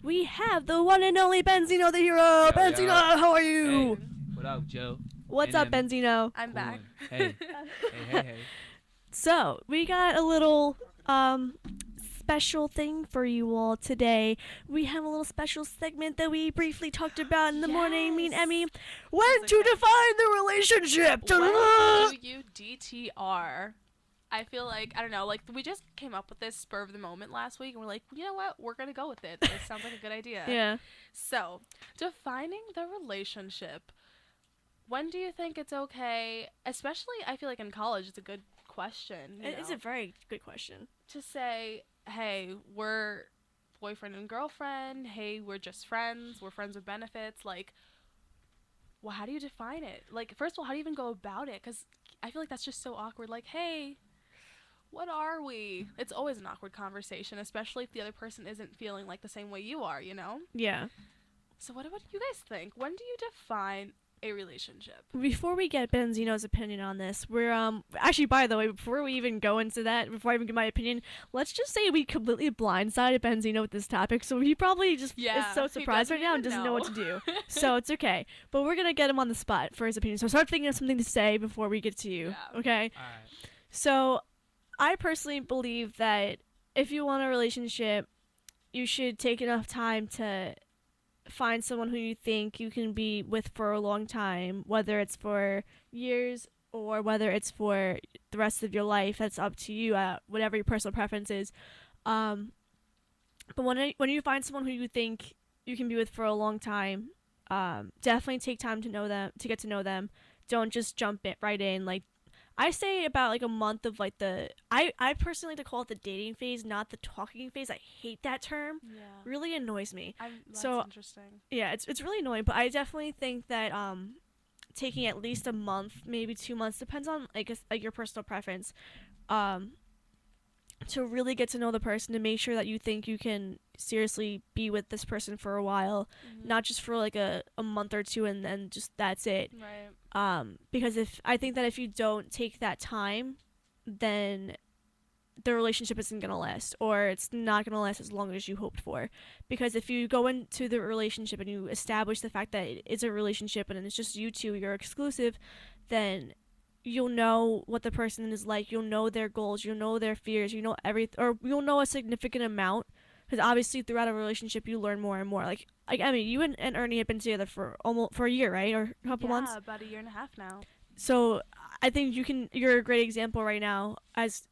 we have the one and only Benzino the hero. Yo, Benzino, yo. how are you? Hey, what up, Joe? What's Hey, up, Nami. Benzino? I'm back. Hey, hey. So, we got a little special thing for you all today. We have a little special segment that we briefly talked about in the morning, me and Yes. Emmy. When This to is define the relationship. When do you DTR? I feel like, I don't know, like we just came up with this spur of the moment last week and we're like, you know what? We're going to go with it. This sounds like a good idea. Yeah. So, defining the relationship. When do you think it's okay? Especially, I feel like in college, it's a good question. It's a very good question. To say, hey, we're boyfriend and girlfriend. Hey, we're just friends. We're friends with benefits. Like, well, how do you define it? Like, first of all, how do you even go about it? Because I feel like that's just so awkward. Like, hey, what are we? It's always an awkward conversation, especially if the other person isn't feeling like the same way you are, you know? Yeah. So what do you guys think? When do you define a relationship? Before we get Benzino's opinion on this, we're actually, by the way, before we even go into that, before I even give my opinion, let's just say we completely blindsided Benzino with this topic, so he probably just is so surprised right now and doesn't know what to do. So it's okay, but we're gonna get him on the spot for his opinion. So start thinking of something to say before we get to you. Yeah. Okay. All right. So I personally believe that if you want a relationship, you should take enough time to find someone who you think you can be with for a long time, whether it's for years or whether it's for the rest of your life. That's up to you, whatever your personal preference is. But when you find someone who you think you can be with for a long time, definitely take time to know them, to get to know them. Don't just jump right in. Like, I say about like a month of like I personally like to call it the dating phase, not the talking phase. I hate that term. Yeah. Really annoys me. That's So- interesting. Yeah, it's really annoying, but I definitely think that taking at least a month, maybe 2 months, depends on like your personal preference, to really get to know the person, to make sure that you think you can seriously be with this person for a while, not just for like a month or two and then just that's it. Right. Because I think that if you don't take that time, then the relationship isn't going to last, or it's not going to last as long as you hoped for. Because if you go into the relationship and you establish the fact that it's a relationship and it's just you two, you're exclusive, then you'll know what the person is like, you'll know their goals, you'll know their fears, you know or you'll know a significant amount. Because obviously throughout a relationship you learn more and more. Like I mean, you and Ernie have been together for almost a year, right? Or a couple months? Yeah, about a year and a half now. So I think you're a great example right now as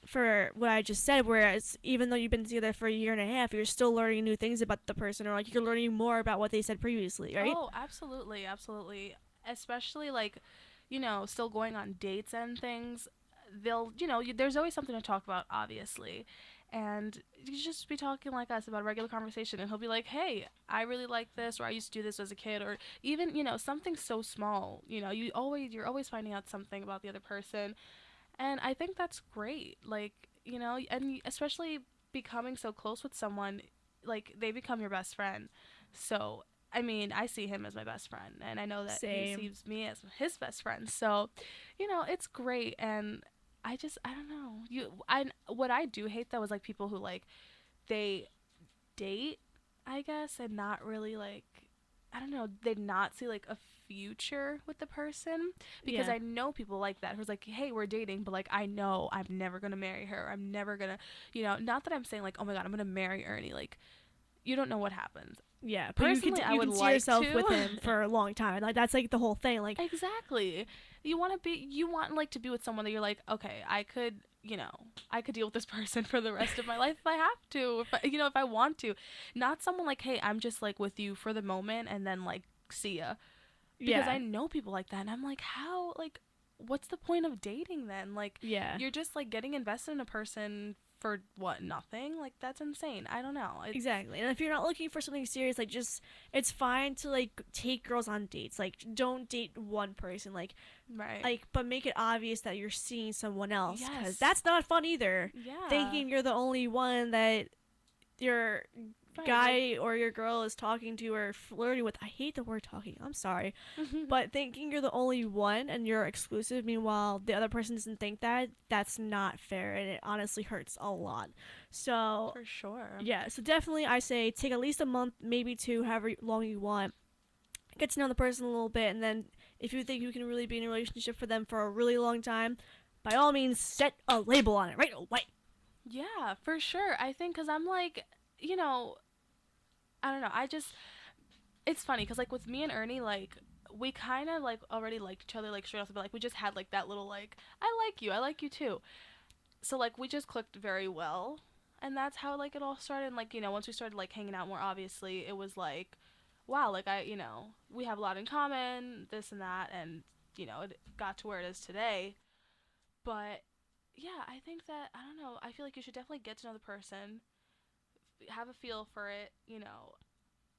for what I just said, whereas even though you've been together for a year and a half, you're still learning new things about the person, or like you're learning more about what they said previously, right? Oh, absolutely, absolutely. Especially like, still going on dates and things. They'll, there's always something to talk about, obviously. And you just be talking like us about a regular conversation, and he'll be like, hey, I really like this, or I used to do this as a kid, or even, something so small. You're always finding out something about the other person. And I think that's great. Like, and especially becoming so close with someone, like, they become your best friend. So, I mean, I see him as my best friend, and I know that Same. he sees me as his best friend. So, it's great. And I don't know. What I do hate, though, is, like, people who, like, they date, I guess, and not really, like, I don't know, they not see, like, a future with the person. Because Yeah. I know people like that who's like, hey, we're dating, but, like, I know I'm never going to marry her. I'm never going to, not that I'm saying, like, oh, my God, I'm going to marry Ernie. Like, you don't know what happens. Yeah, but Personally, I you would can see like yourself to. with him for a long time. Like that's like the whole thing. Like Exactly. You want, like, to be with someone that you're like, okay, I could deal with this person for the rest of my life if I have to, if I want to. Not someone like, hey, I'm just, like, with you for the moment and then, like, see ya. Because yeah, I know people like that, and I'm like, how, like, what's the point of dating then? Like, yeah. you're just, like, getting invested in a person for what, nothing? Like, that's insane. I don't know. Exactly. And if you're not looking for something serious, like just it's fine to like take girls on dates. Like don't date one person. Like Right. but make it obvious that you're seeing someone else, because Yes. that's not fun either. Yeah. Thinking you're the only one that your Right, guy or your girl is talking to or flirting with, I hate the word talking, I'm sorry, but thinking you're the only one and you're exclusive, meanwhile the other person doesn't think that, that's not fair, and it honestly hurts a lot. So for sure. yeah, so definitely I say take at least a month, maybe two, however long you want. Get to know the person a little bit, and then if you think you can really be in a relationship for them for a really long time, by all means, set a label on it right away. Yeah, for sure. I think because I'm like, you know, I don't know. It's funny because like with me and Ernie, like we kind of like already liked each other like straight off the bat. Like we just had like that little like I like you too. So like we just clicked very well, and that's how like it all started. And like once we started like hanging out more, obviously it was like, wow, like we have a lot in common, this and that, and it got to where it is today. But yeah, I think that I don't know. I feel like you should definitely get to know the person, have a feel for it,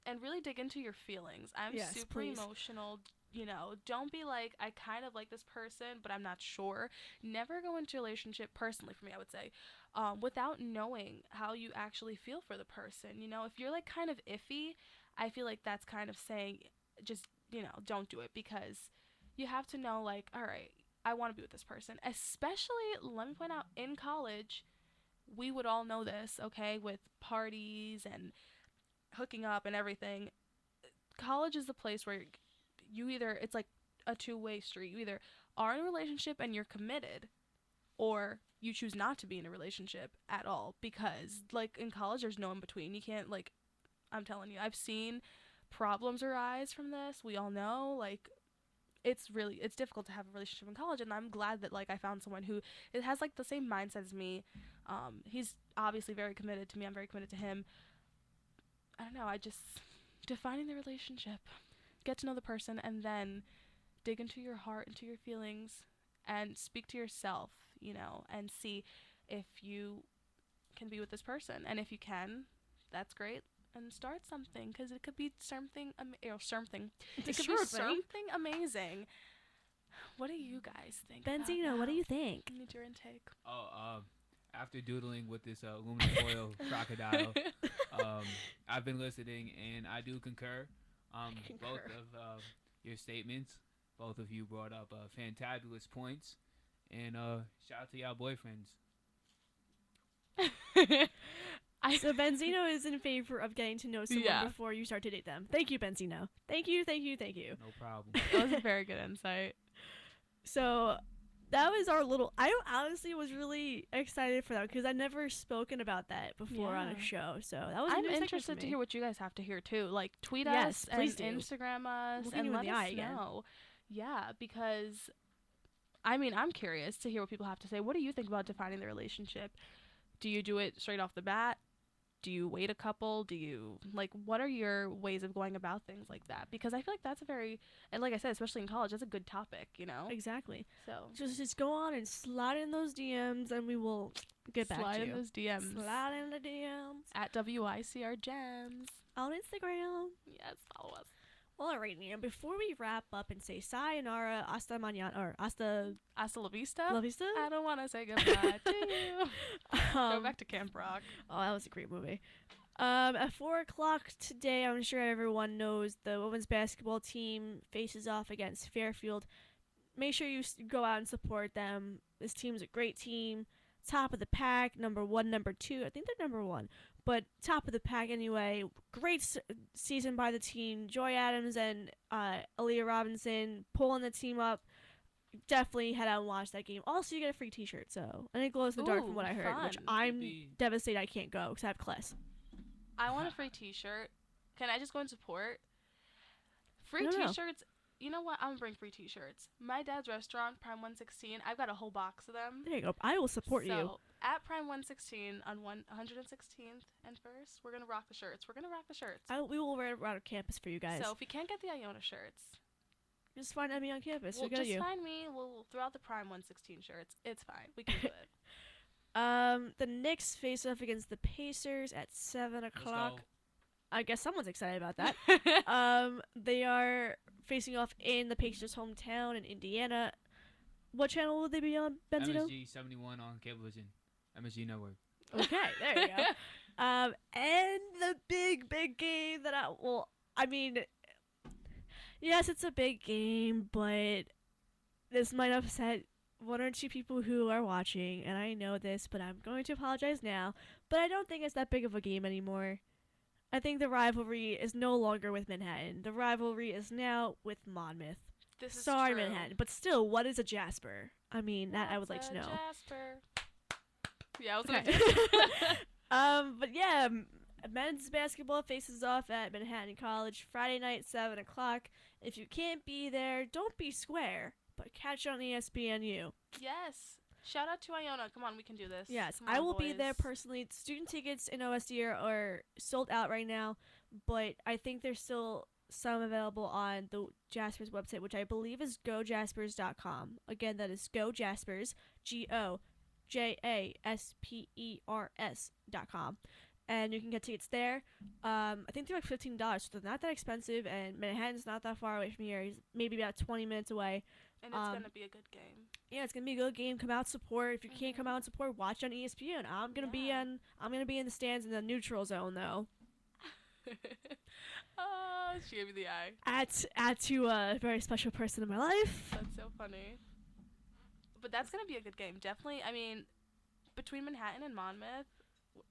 and really dig into your feelings. I'm Yes, super please. emotional. Don't be like, I kind of like this person, but I'm not sure. Never go into a relationship, personally for me, I would say, without knowing how you actually feel for the person. If you're like kind of iffy, I feel like that's kind of saying just, don't do it because you have to know, like, all right, I want to be with this person. Especially, let me point out, in college, we would all know this, okay, with parties and hooking up and everything. College is the place where it's like a two-way street. You either are in a relationship and you're committed, or you choose not to be in a relationship at all, because like in college there's no in between. You can't, like, I'm telling you, I've seen problems arise from this. We all know, like, it's difficult to have a relationship in college, and I'm glad that like I found someone who it has like the same mindset as me. He's obviously very committed to me. I'm very committed to him. I don't know. I just defining the relationship, get to know the person, and then dig into your heart, into your feelings, and speak to yourself, and see if you can be with this person. And if you can, that's great. And start something, because it could be something, something. It could be something amazing. What do you guys think? Benzino, what do you think? I need your intake. After doodling with this aluminum foil crocodile, I've been listening and I do concur. Both of your statements, both of you brought up fantabulous points, and shout out to y'all boyfriends. So Benzino is in favor of getting to know someone before you start to date them. Thank you, Benzino. Thank you. No problem. That was a very good insight. So that was our little. I honestly was really excited for that because I'd never spoken about that before on a show. So that was. I'm interested to hear what you guys have to hear too. Like tweet us and Instagram us and let us know. Yeah, because I mean I'm curious to hear what people have to say. What do you think about defining the relationship? Do you do it straight off the bat? Do you wait a couple? Do you what are your ways of going about things like that? Because I feel like that's a very, and like I said, especially in college, that's a good topic, Exactly. So just go on and slide in those DMs, and we will get back to you. Slide in those DMs. Slide in the DMs at WICR Gems on Instagram. Yes, follow us. Well, alright, Nina, before we wrap up and say sayonara, hasta mañana, or hasta la vista. La vista? I don't want to say goodbye to you. Go back to Camp Rock. Oh, that was a great movie. At 4 o'clock today, I'm sure everyone knows the women's basketball team faces off against Fairfield. Make sure you go out and support them. This team's a great team. Top of the pack, number 1, number 2. I think they're number 1. But top of the pack anyway. Great season by the team. Joy Adams and Aaliyah Robinson pulling the team up. Definitely head out and watch that game. Also, you get a free t-shirt, so. And it glows in the dark from what I heard, which I'm devastated I can't go because I have class. I want a free t-shirt. Can I just go and support? Free t-shirts. You know what? I'm going to bring free t-shirts. My dad's restaurant, Prime 116, I've got a whole box of them. There you go. I will support you. At Prime 116 on 116th and 1st, we're going to rock the shirts. We will wear it around campus for you guys. So if you can't get the Iona shirts, just find me on campus. Well, just find me. We'll throw out the Prime 116 shirts. It's fine. We can do it. The Knicks face off against the Pacers at 7 o'clock. I guess someone's excited about that. They are facing off in the Pacers' hometown in Indiana. What channel will they be on, Benzino? MSG 71 on Cablevision. MSG Network. Okay, there you go. And the big game that I mean, yes, it's a big game, but this might upset one or two people who are watching, and I know this, but I'm going to apologize now. But I don't think it's that big of a game anymore. I think the rivalry is no longer with Manhattan. The rivalry is now with Monmouth. This is Sorry, true. Manhattan, but still, what is a Jasper? I mean, that I would like What's to a know. Jasper? Yeah, I was Okay. gonna do But yeah, men's basketball faces off at Manhattan College Friday night, 7 o'clock. If you can't be there, don't be square, but catch it on ESPNU. Yes. Shout out to Iona. Come on, we can do this. Yes, Come I on, will boys. be there personally. Student tickets in OSD are sold out right now, but I think there's still some available on the Jaspers website, which I believe is gojaspers.com. Again, that is gojaspers, GOJASPERS.com. And you can get tickets there. I think they're like $15, so they're not that expensive, and Manhattan's not that far away from here. It's maybe about 20 minutes away. And it's gonna be a good game. Yeah, it's gonna be a good game. Come out, support. If you can't come out and support, watch on ESPN. I'm gonna be in the stands in the neutral zone though. Oh, she gave me the eye. Add to a very special person in my life. That's so funny. But that's gonna be a good game. Definitely. I mean, between Manhattan and Monmouth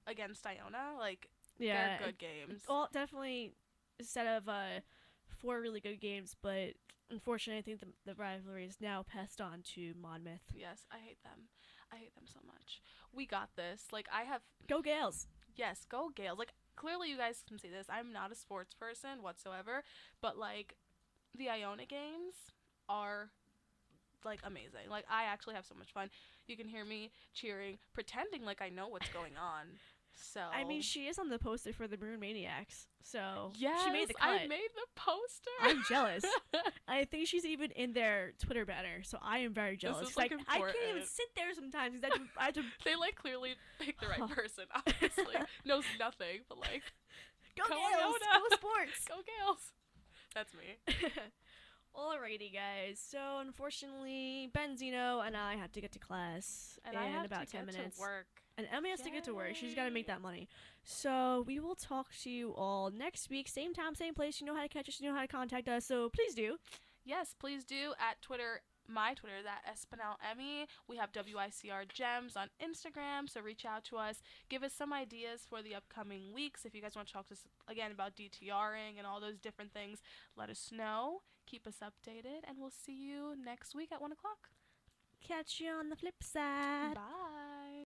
against Iona, like Yeah, they're good games. well, definitely a set of 4 really good games, but unfortunately, I think the rivalry is now passed on to Monmouth. Yes, I hate them. I hate them so much. We got this. Like I have. Go Gales! Yes, go Gales. Like clearly, you guys can see this. I'm not a sports person whatsoever, but like the Iona games are like amazing. Like I actually have so much fun. You can hear me cheering, pretending like I know what's going on. So I mean, she is on the poster for the Maroon Maniacs, so yes, she made the cut. I made the poster. I'm jealous. I think she's even in their Twitter banner, so I am very jealous. is, like, I can't even important. sit there sometimes. I have to They like clearly picked the right person. Obviously, knows nothing, but like go Go Gales, Iona. go sports. go Gales. That's me. Alrighty, guys. So unfortunately, Benzino and I have to get to class And in I have about to 10 get minutes. to work. And Emmy has to get to work. She's got to make Yay. that money. So we will talk to you all next week, same time, same place. You know how to catch us. You know how to contact us. So please do. Yes, please do at Twitter. My Twitter, that Espinal Emmy. We have WICR Gems on Instagram, so reach out to us. Give us some ideas for the upcoming weeks. If you guys want to talk to us again about DTRing and all those different things, let us know. Keep us updated, and we'll see you next week at 1 o'clock. Catch you on the flip side. Bye.